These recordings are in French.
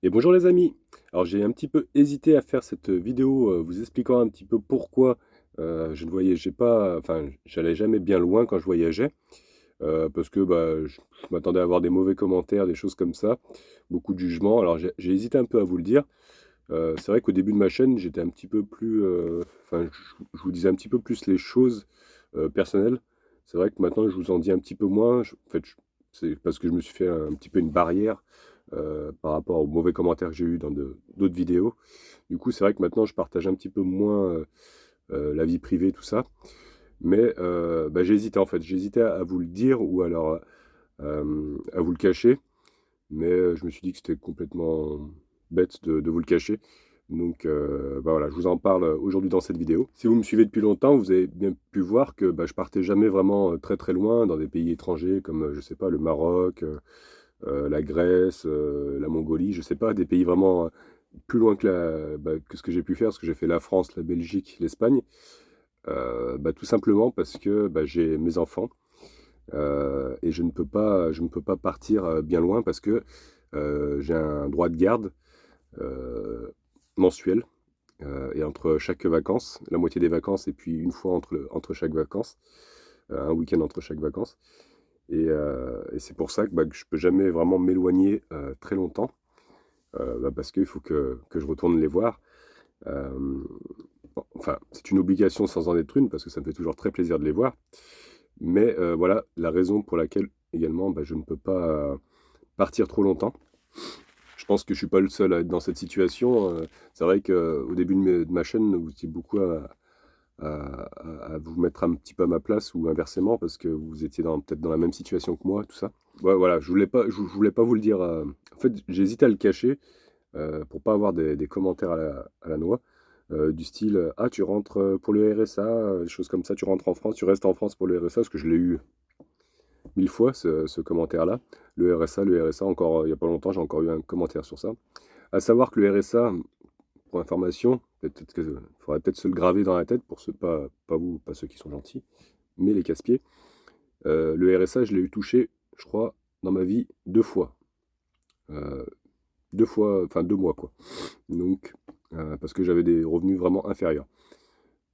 Et bonjour les amis. Alors j'ai un petit peu hésité à faire cette vidéo vous expliquant un petit peu pourquoi je ne voyageais pas, enfin j'allais jamais bien loin quand je voyageais, parce que bah, je m'attendais à avoir des mauvais commentaires, des choses comme ça, beaucoup de jugements. Alors j'ai hésité un peu à vous le dire. C'est vrai qu'au début de ma chaîne j'étais un petit peu plus, enfin je vous disais un petit peu plus les choses personnelles. C'est vrai que maintenant je vous en dis un petit peu moins. En fait, c'est parce que je me suis fait un petit peu une barrière par rapport aux mauvais commentaires que j'ai eu dans d'autres vidéos. Du coup, c'est vrai que maintenant, je partage un petit peu moins la vie privée, tout ça. Mais bah, j'ai hésité en fait. J'ai hésité à vous le dire ou alors à vous le cacher. Mais je me suis dit que c'était complètement bête de vous le cacher. Donc bah voilà, je vous en parle aujourd'hui dans cette vidéo. Si vous me suivez depuis longtemps, vous avez bien pu voir que bah, je partais jamais vraiment très très loin dans des pays étrangers comme, je sais pas, le Maroc, la Grèce, la Mongolie, je sais pas, des pays vraiment plus loin que, bah, que ce que j'ai pu faire, parce que j'ai fait la France, la Belgique, l'Espagne, bah, tout simplement parce que bah, j'ai mes enfants et je ne peux pas partir bien loin parce que j'ai un droit de garde euh, mensuel et entre chaque vacances, la moitié des vacances et puis une fois entre chaque vacances, un week-end entre chaque vacances. Et c'est pour ça que je peux jamais vraiment m'éloigner très longtemps, bah, parce qu'il faut que je retourne les voir. Euh, enfin, c'est une obligation sans en être une, parce que ça me fait toujours très plaisir de les voir. Mais voilà la raison pour laquelle également bah, je ne peux pas partir trop longtemps. Je pense que je suis pas le seul à être dans cette situation. C'est vrai qu'au début de ma chaîne, vous étiez beaucoup à vous mettre un petit peu à ma place ou inversement parce que vous étiez peut-être dans la même situation que moi, tout ça. Ouais, voilà, je voulais pas vous le dire. En fait, j'ai hésité à le cacher pour pas avoir des commentaires à la noix, du style ah, tu rentres pour le RSA, des choses comme ça, tu rentres en France, tu restes en France pour le RSA, parce que je l'ai eu mille fois ce commentaire-là. Le RSA, encore il y a pas longtemps, j'ai encore eu un commentaire sur ça. À savoir que le RSA, pour information, peut-être que faudrait peut-être se le graver dans la tête pour ceux, pas vous, pas ceux qui sont gentils, mais les casse-pieds. Le RSA, je l'ai eu touché, je crois, dans ma vie deux fois. Euh, Deux fois, enfin 2 mois quoi. Donc, parce que j'avais des revenus vraiment inférieurs.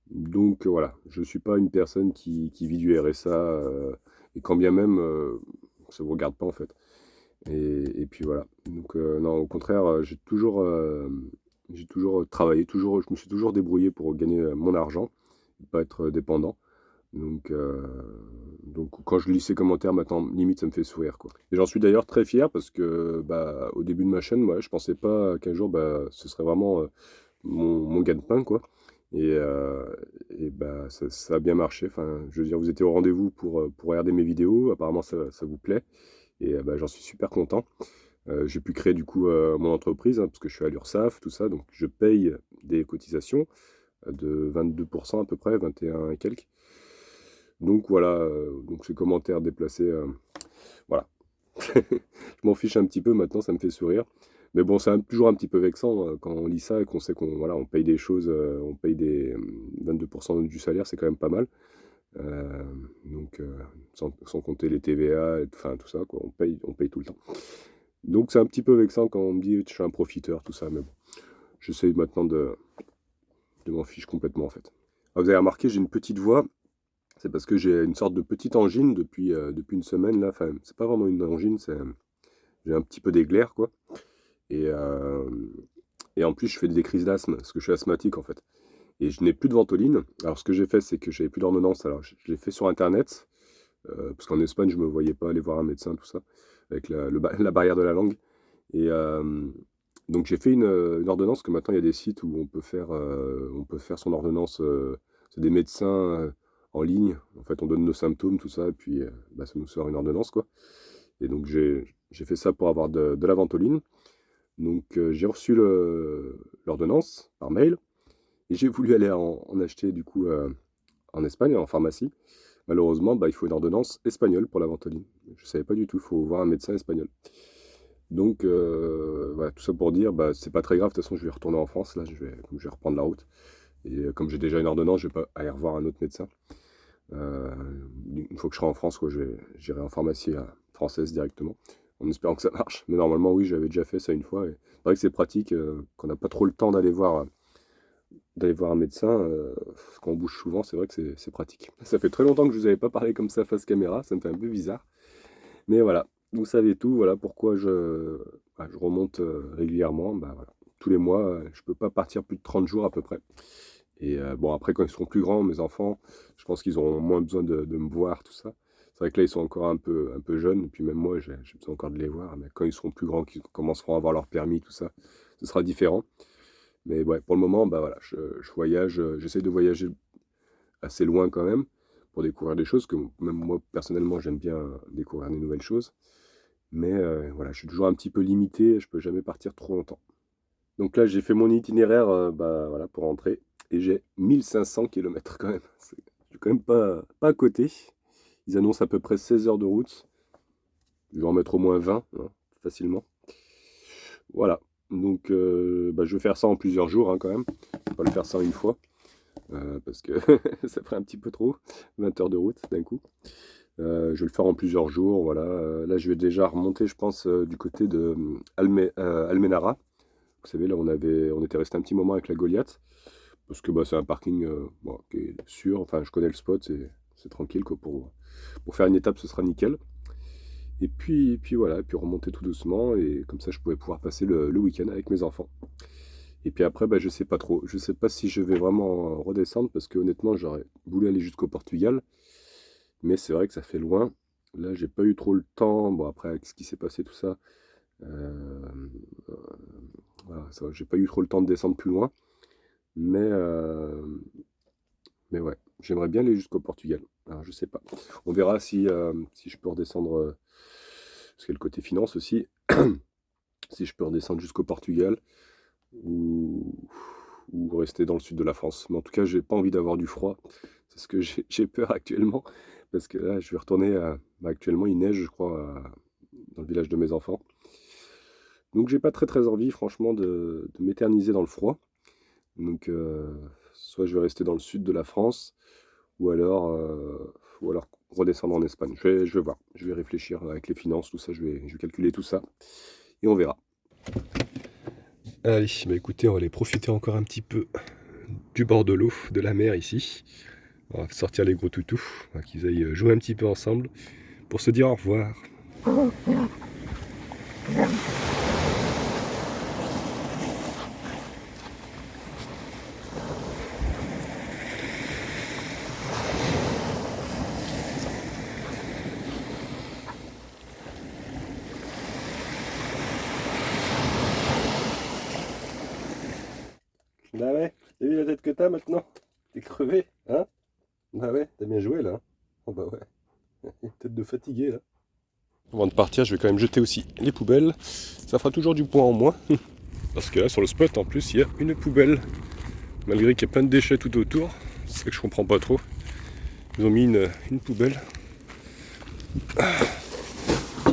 Donc voilà, je ne suis pas une personne qui vit du RSA, et quand bien même, ça ne vous regarde pas en fait. Et puis voilà. Donc non, au contraire, j'ai toujours travaillé, je me suis toujours débrouillé pour gagner mon argent, pas être dépendant. Donc, donc quand je lis ces commentaires maintenant, limite ça me fait sourire quoi. Et j'en suis d'ailleurs très fier parce que bah, au début de ma chaîne, moi, je pensais pas qu'un jour bah, ce serait vraiment mon gagne-pain quoi. Et, euh, et bah, ça a bien marché. Enfin, je veux dire, vous étiez au rendez-vous pour regarder mes vidéos. Apparemment, ça vous plaît. Et bah, j'en suis super content. J'ai pu créer du coup mon entreprise hein, parce que je suis à l'URSSAF, tout ça. Donc, je paye des cotisations de 22% à peu près, 21 et quelques. Donc voilà, donc ces commentaires déplacés, voilà. Je m'en fiche un petit peu maintenant, ça me fait sourire. Mais bon, c'est toujours un petit peu vexant quand on lit ça et qu'on sait qu'on voilà, on paye des choses, on paye des 22% du salaire, c'est quand même pas mal. Euh, donc, sans compter les TVA, enfin tout ça, quoi, on paye tout le temps. Donc c'est un petit peu vexant quand on me dit je suis un profiteur, tout ça, mais bon, j'essaye maintenant de m'en fiche complètement en fait. Ah, vous avez remarqué, j'ai une petite voix, c'est parce que j'ai une sorte de petite angine depuis une semaine là. Enfin, c'est pas vraiment une angine, j'ai un petit peu d'éclair quoi. Et, euh, et en plus, je fais des crises d'asthme, parce que je suis asthmatique en fait. Et je n'ai plus de ventoline. Alors, ce que j'ai fait, c'est que j'avais plus d'ordonnance. Alors, je l'ai fait sur Internet, parce qu'en Espagne, je me voyais pas aller voir un médecin, tout ça, avec la barrière de la langue. Et donc, j'ai fait une ordonnance, que maintenant, il y a des sites où on peut faire son ordonnance. C'est des médecins en ligne. En fait, on donne nos symptômes, tout ça, et puis bah, ça nous sort une ordonnance, quoi. Et donc, j'ai fait ça pour avoir de la ventoline. Donc j'ai reçu l'ordonnance par mail et j'ai voulu aller en acheter du coup en Espagne, en pharmacie. Malheureusement, bah, il faut une ordonnance espagnole pour la ventoline. Je ne savais pas du tout, il faut voir un médecin espagnol. Donc voilà, tout ça pour dire, bah, c'est pas très grave, de toute façon je vais retourner en France, là je vais reprendre la route. Et comme j'ai déjà une ordonnance, je vais pas aller revoir un autre médecin. Euh, une fois que je serai en France, quoi, j'irai en pharmacie française directement. en espérant que ça marche. Mais normalement, oui, j'avais déjà fait ça une fois. Et c'est vrai que c'est pratique quand on n'a pas trop le temps d'aller voir un médecin. Quand on bouge souvent, c'est vrai que c'est pratique. Ça fait très longtemps que je vous avais pas parlé comme ça face caméra, ça me fait un peu bizarre. Mais voilà, vous savez tout, voilà pourquoi je remonte régulièrement. Bah, voilà. Tous les mois, je peux pas partir plus de 30 jours à peu près. Et bon, après, quand ils seront plus grands, mes enfants, je pense qu'ils auront moins besoin de me voir, tout ça. C'est vrai que là, ils sont encore un peu jeunes, et puis même moi, j'ai besoin encore de les voir. Mais quand ils seront plus grands, qu'ils commenceront à avoir leur permis, tout ça, ce sera différent. Mais ouais, pour le moment, bah voilà, je voyage, j'essaie de voyager assez loin quand même, pour découvrir des choses que même moi, personnellement, j'aime bien découvrir des nouvelles choses. Mais voilà, je suis toujours un petit peu limité, je peux jamais partir trop longtemps. Donc là, j'ai fait mon itinéraire bah, voilà, pour rentrer. Et j'ai 1500 km quand même. Je suis quand même pas à côté. Ils annoncent à peu près 16 heures de route. Je vais en mettre au moins 20, hein, facilement. Voilà. Donc bah, je vais faire ça en plusieurs jours hein, quand même. Je ne vais pas le faire ça une fois. Parce que ça ferait un petit peu trop. 20 heures de route d'un coup. Je vais le faire en plusieurs jours. Voilà. Là, je vais déjà remonter, je pense, du côté de Almenara. Vous savez, là, on était resté un petit moment avec la Goliath. Parce que bah, c'est un parking bon, qui est sûr. Enfin, je connais le spot, c'est tranquille. Quoi, pour faire une étape, ce sera nickel. Et puis voilà, et puis remonter tout doucement. Et comme ça, je pourrais pouvoir passer le week-end avec mes enfants. Et puis après, bah, je sais pas trop. Je sais pas si je vais vraiment redescendre. Parce que honnêtement, j'aurais voulu aller jusqu'au Portugal. Mais c'est vrai que ça fait loin. Là, j'ai pas eu trop le temps. Bon, après, avec ce qui s'est passé, tout ça. Euh, voilà, j'ai pas eu trop le temps de descendre plus loin. Mais, mais ouais, j'aimerais bien aller jusqu'au Portugal. Alors, je sais pas. On verra si je peux redescendre, parce qu'il y a le côté finance aussi, si je peux redescendre jusqu'au Portugal ou, ou rester dans le sud de la France. Mais en tout cas, j'ai pas envie d'avoir du froid. C'est ce que j'ai peur actuellement. Parce que là, je vais retourner bah, actuellement, il neige, je crois, dans le village de mes enfants. Donc, j'ai pas très envie, franchement, de m'éterniser dans le froid. Donc, soit je vais rester dans le sud de la France, ou alors redescendre en Espagne. Je vais voir, je vais réfléchir avec les finances, tout ça, je vais calculer tout ça, et on verra. Allez, bah écoutez, on va aller profiter encore un petit peu du bord de l'eau, de la mer ici. On va sortir les gros toutous, on va qu'ils aillent jouer un petit peu ensemble, pour se dire au revoir. Bah ouais, t'as vu la tête que t'as maintenant? T'es crevé, hein? Bah ouais, t'as bien joué là. Oh bah ouais, une tête de fatigué là. Avant de partir, je vais quand même jeter aussi les poubelles. Ça fera toujours du poids en moins. Parce que là, sur le spot, en plus, il y a une poubelle. Malgré qu'il y a plein de déchets tout autour. C'est ça que je comprends pas trop. Ils ont mis une poubelle.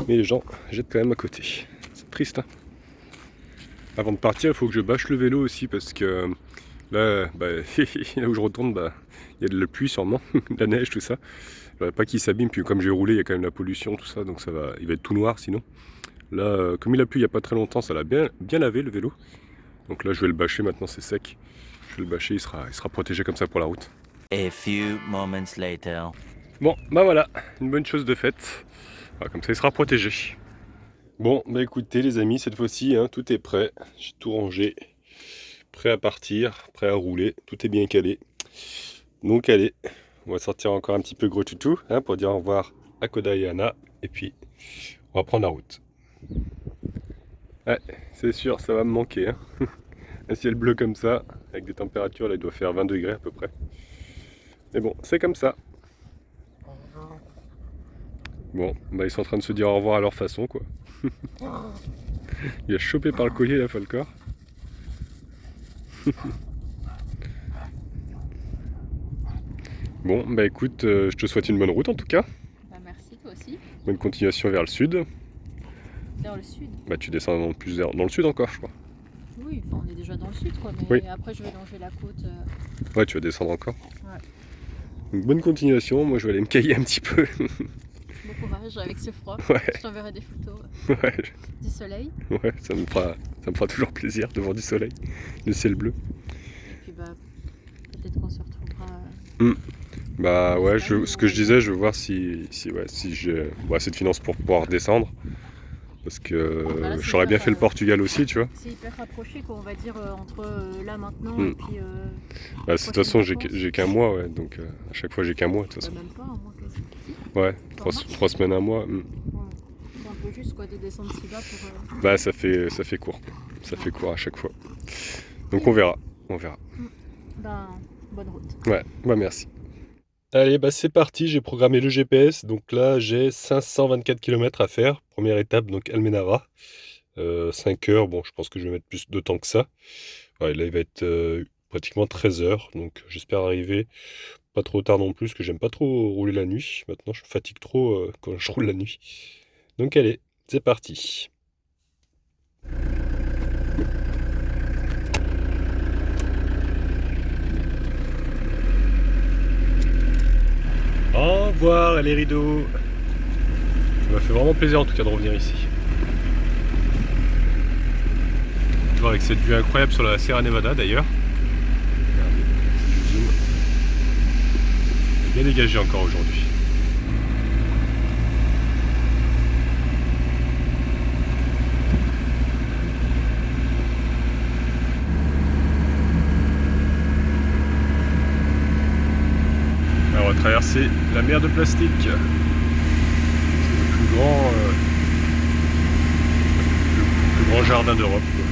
Mais les gens jettent quand même à côté. C'est triste, hein. Avant de partir, il faut que je bâche le vélo aussi. Parce que là, bah, là où je retourne, bah, il y a de la pluie sûrement. De la neige, tout ça. J'aurais pas qu'il s'abîme. Puis comme j'ai roulé, il y a quand même la pollution, tout ça. Donc il va être tout noir sinon. Là, comme il a plu il n'y a pas très longtemps, ça l'a bien lavé le vélo. Donc là, je vais le bâcher, maintenant c'est sec. Je vais le bâcher, il sera protégé comme ça pour la route. A few moments later. Bon, bah voilà, une bonne chose de faite. Voilà, comme ça, il sera protégé. Bon, bah écoutez les amis, cette fois-ci, hein, tout est prêt. J'ai tout rangé. Prêt à partir, prêt à rouler. Tout est bien calé. Donc allez, on va sortir encore un petit peu gros toutou, hein, pour dire au revoir à Koda et Anna. Et puis, on va prendre la route. Ouais, c'est sûr, ça va me manquer. Hein. Un ciel bleu comme ça, avec des températures, là il doit faire 20 degrés à peu près. Mais bon, c'est comme ça. Bon, bah ils sont en train de se dire au revoir à leur façon quoi. Il a chopé par le collier la Falcor. Bon, bah écoute, je te souhaite une bonne route en tout cas. Bah merci, toi aussi. Bonne continuation vers le sud. Vers le sud. Bah tu descends dans le sud encore je crois. Oui, enfin, on est déjà dans le sud, quoi. Mais Oui. après, je vais longer la côte. Ouais, tu vas descendre encore. Ouais. Donc, bonne continuation, moi je vais aller me cailler un petit peu. Bon, Bon courage avec ce froid. Ouais, Je t'enverrai des photos ouais, du soleil. ouais, ça me fera toujours plaisir de voir du soleil, le ciel bleu. Et puis bah peut-être qu'on se retrouvera Hmm. Bah en ouais, Espagne ce ou que je disais, ailleurs. je veux voir si j'ai assez de finances pour pouvoir descendre. Parce que Bah là j'aurais bien fait le Portugal aussi, tu vois. c'est hyper rapproché quoi, on va dire entre là maintenant Hmm. et puis Bah, de toute prochaines façon, vacances. j'ai qu'un mois, ouais. Donc à chaque fois, j'ai qu'un mois, de toute Bah façon. même pas, un mois quasi. Ouais, Enfin, mars. 3 semaines, un mois. Ouais. C'est un peu juste quoi de descendre si bas pour. Bah, ça fait court. Ça fait court à chaque fois. Donc on verra. On verra. Ben bonne route. Ouais, bah merci. Allez, bah c'est parti, j'ai programmé le GPS. Donc là, j'ai 524 km à faire. Première étape, donc Almenara. 5 heures, bon, je pense que je vais mettre plus de temps que ça. Ouais, là, il va être pratiquement 13 heures. Donc j'espère arriver pas trop tard non plus, parce que j'aime pas trop rouler la nuit. Maintenant, je me fatigue trop quand je roule la nuit. Donc allez, c'est parti. Au revoir les rideaux. Ça m'a fait vraiment plaisir en tout cas de revenir ici. Toujours avec cette vue incroyable sur la Sierra Nevada d'ailleurs. Regardez, je zoome. Bien dégagé encore aujourd'hui. Alors, on va traverser la mer de plastique. C'est le plus grand jardin d'Europe, quoi.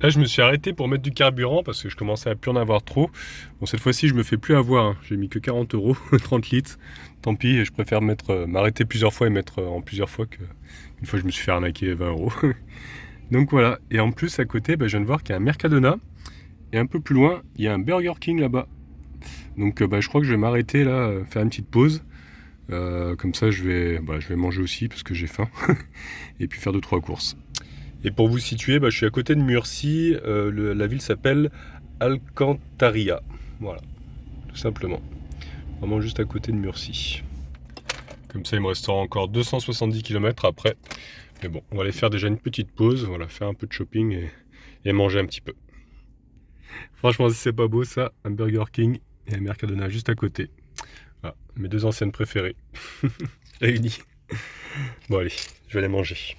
Là, je me suis arrêté pour mettre du carburant parce que je commençais à plus en avoir trop. Bon, cette fois-ci, je me fais plus avoir, hein. J'ai mis que 40 €, 30 litres. Tant pis, je préfère m'arrêter plusieurs fois et mettre en plusieurs fois qu'une fois je me suis fait arnaquer 20 €. Donc voilà. Et en plus, à côté, je viens de voir qu'il y a un Mercadona. Et un peu plus loin, il y a un Burger King là-bas. Donc je crois que je vais m'arrêter là, faire une petite pause. Comme ça, je vais manger aussi parce que j'ai faim. Et puis faire 2-3 courses. Et pour vous situer, je suis à côté de Murcie. La ville s'appelle Alcantarilla. Voilà, tout simplement. Vraiment juste à côté de Murcie. Comme ça, il me restera encore 270 km après. Mais bon, on va aller faire déjà une petite pause. Voilà, faire un peu de shopping et manger un petit peu. Franchement, si c'est pas beau ça, un Burger King et un Mercadona juste à côté. Voilà, mes deux enseignes préférées réunies. Bon allez, je vais aller manger.